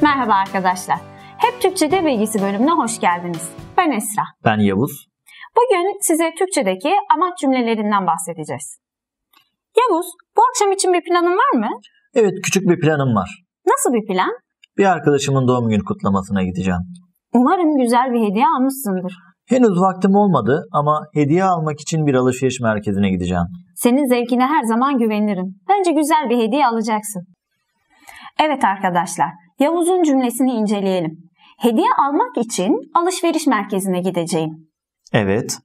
Merhaba arkadaşlar. Hep Türkçe Dil Bilgisi bölümüne hoş geldiniz. Ben Esra. Ben Yavuz. Bugün size Türkçedeki amaç cümlelerinden bahsedeceğiz. Yavuz, bu akşam için bir planın var mı? Evet, küçük bir planım var. Nasıl bir plan? Bir arkadaşımın doğum günü kutlamasına gideceğim. Umarım güzel bir hediye almışsındır. Henüz vaktim olmadı ama hediye almak için bir alışveriş merkezine gideceğim. Senin zevkine her zaman güvenirim. Bence güzel bir hediye alacaksın. Evet arkadaşlar, Yavuz'un cümlesini inceleyelim. Hediye almak için alışveriş merkezine gideceğim. Evet.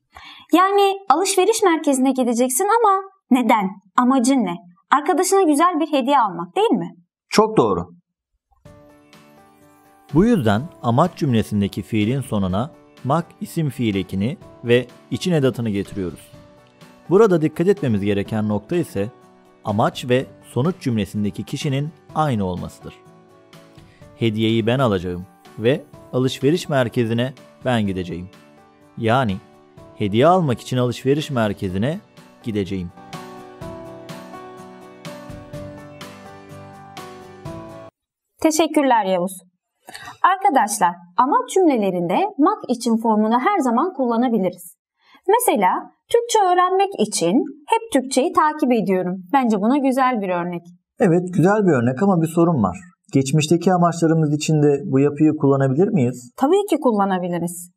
Yani alışveriş merkezine gideceksin ama neden? Amacın ne? Arkadaşına güzel bir hediye almak değil mi? Çok doğru. Bu yüzden amaç cümlesindeki fiilin sonuna mak isim fiil ekini ve için edatını getiriyoruz. Burada dikkat etmemiz gereken nokta ise amaç ve sonuç cümlesindeki kişinin aynı olmasıdır. Hediyeyi ben alacağım ve alışveriş merkezine ben gideceğim. Yani hediye almak için alışveriş merkezine gideceğim. Teşekkürler Yavuz. Arkadaşlar, amaç cümlelerinde mak için formunu her zaman kullanabiliriz. Mesela Türkçe öğrenmek için hep Türkçeyi takip ediyorum. Bence buna güzel bir örnek. Evet, güzel bir örnek ama bir sorun var. Geçmişteki amaçlarımız için de bu yapıyı kullanabilir miyiz? Tabii ki kullanabiliriz.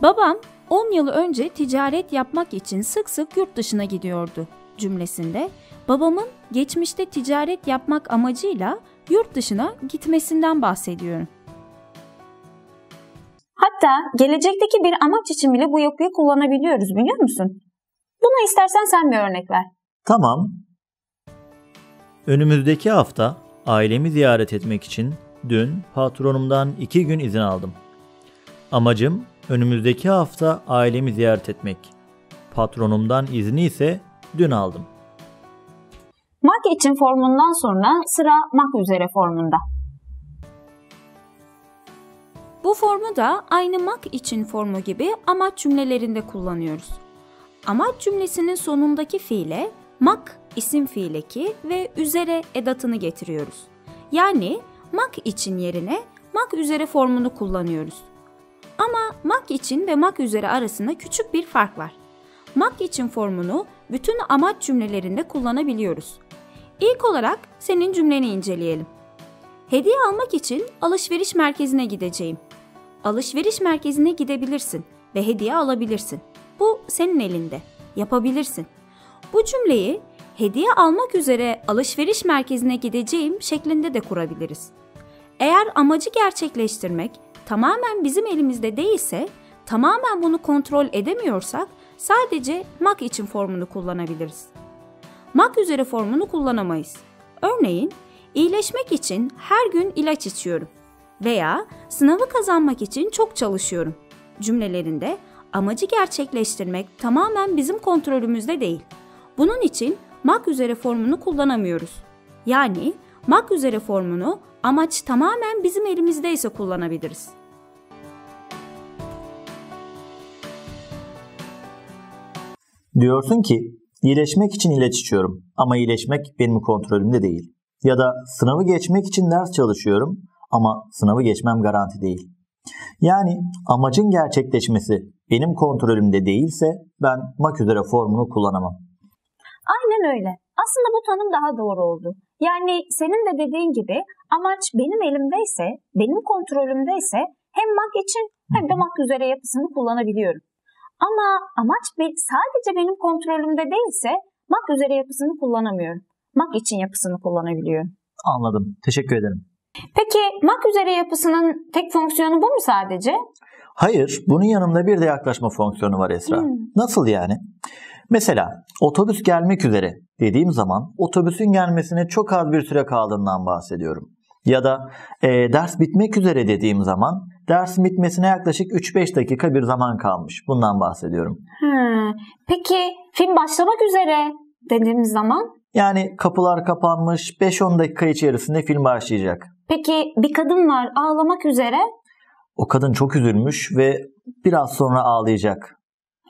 Babam 10 yıl önce ticaret yapmak için sık sık yurt dışına gidiyordu cümlesinde babamın geçmişte ticaret yapmak amacıyla yurt dışına gitmesinden bahsediyorum. Hatta gelecekteki bir amaç için bile bu yapıyı kullanabiliyoruz biliyor musun? Buna istersen sen bir örnek ver. Tamam. Önümüzdeki hafta ailemi ziyaret etmek için dün patronumdan 2 gün izin aldım. Amacım önümüzdeki hafta ailemi ziyaret etmek. Patronumdan izni ise dün aldım. Mak için formundan sonra sıra mak üzere formunda. Bu formu da aynı mak için formu gibi amaç cümlelerinde kullanıyoruz. Amaç cümlesinin sonundaki fiile mak isim fiil eki ve üzere edatını getiriyoruz. Yani mak için yerine mak üzere formunu kullanıyoruz. Ama mak için ve mak üzere arasında küçük bir fark var. Mak için formunu bütün amaç cümlelerinde kullanabiliyoruz. İlk olarak senin cümleni inceleyelim. Hediye almak için alışveriş merkezine gideceğim. Alışveriş merkezine gidebilirsin ve hediye alabilirsin. Bu senin elinde. Yapabilirsin. Bu cümleyi hediye almak üzere alışveriş merkezine gideceğim şeklinde de kurabiliriz. Eğer amacı gerçekleştirmek tamamen bizim elimizde değilse, tamamen bunu kontrol edemiyorsak sadece mak için formunu kullanabiliriz. Mak üzere formunu kullanamayız. Örneğin, iyileşmek için her gün ilaç içiyorum veya sınavı kazanmak için çok çalışıyorum cümlelerinde amacı gerçekleştirmek tamamen bizim kontrolümüzde değil. Bunun için mak üzere formunu kullanamıyoruz. Yani mak üzere formunu amaç tamamen bizim elimizdeyse kullanabiliriz. Diyorsun ki iyileşmek için ilaç içiyorum ama iyileşmek benim kontrolümde değil. Ya da sınavı geçmek için ders çalışıyorum ama sınavı geçmem garanti değil. Yani amacın gerçekleşmesi benim kontrolümde değilse ben mak üzere formunu kullanamam. Aynen öyle. Aslında bu tanım daha doğru oldu. Yani senin de dediğin gibi amaç benim elimdeyse, benim kontrolümdeyse hem mak için hem de mak üzere yapısını kullanabiliyorum. Ama amaç sadece benim kontrolümde değilse mak üzere yapısını kullanamıyorum. Mak için yapısını kullanabiliyorum. Anladım. Teşekkür ederim. Peki mak üzere yapısının tek fonksiyonu bu mu sadece? Hayır, bunun yanında bir de yaklaşma fonksiyonu var Esra. Nasıl yani? Mesela otobüs gelmek üzere dediğim zaman otobüsün gelmesine çok az bir süre kaldığından bahsediyorum. Ya da ders bitmek üzere dediğim zaman dersin bitmesine yaklaşık 3-5 dakika bir zaman kalmış. Bundan bahsediyorum. Peki film başlamak üzere dediğimiz zaman? Yani kapılar kapanmış, 5-10 dakika içerisinde film başlayacak. Peki bir kadın var ağlamak üzere? O kadın çok üzülmüş ve biraz sonra ağlayacak.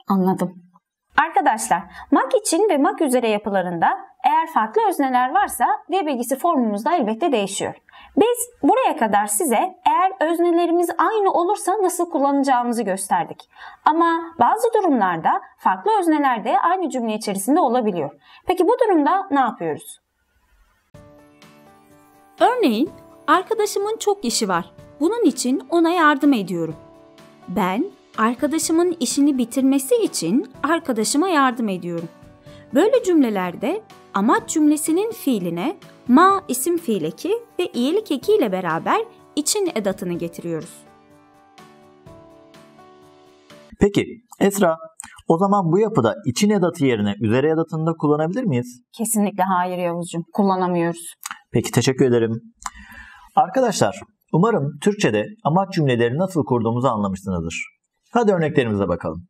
Anladım. Arkadaşlar, mak için ve mak üzere yapılarında Eğer farklı özneler varsa dil bilgisi formumuz da elbette değişiyor. Biz buraya kadar size eğer öznelerimiz aynı olursa nasıl kullanacağımızı gösterdik. Ama bazı durumlarda farklı özneler de aynı cümle içerisinde olabiliyor. Peki bu durumda ne yapıyoruz? Örneğin, arkadaşımın çok işi var. Bunun için ona yardım ediyorum. Ben, arkadaşımın işini bitirmesi için arkadaşıma yardım ediyorum. Böyle cümlelerde amaç cümlesinin fiiline ma isim fiil eki ve iyilik eki ile beraber için edatını getiriyoruz. Peki Esra, o zaman bu yapıda için edatı yerine üzere edatını da kullanabilir miyiz? Kesinlikle hayır Yavuzcuğum, kullanamıyoruz. Peki, teşekkür ederim. Arkadaşlar, umarım Türkçe'de amaç cümleleri nasıl kurduğumuzu anlamışsınızdır. Hadi örneklerimize bakalım.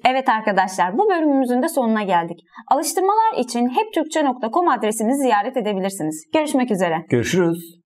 Evet arkadaşlar, bu bölümümüzün de sonuna geldik. Alıştırmalar için heptürkçe.com adresimizi ziyaret edebilirsiniz. Görüşmek üzere. Görüşürüz.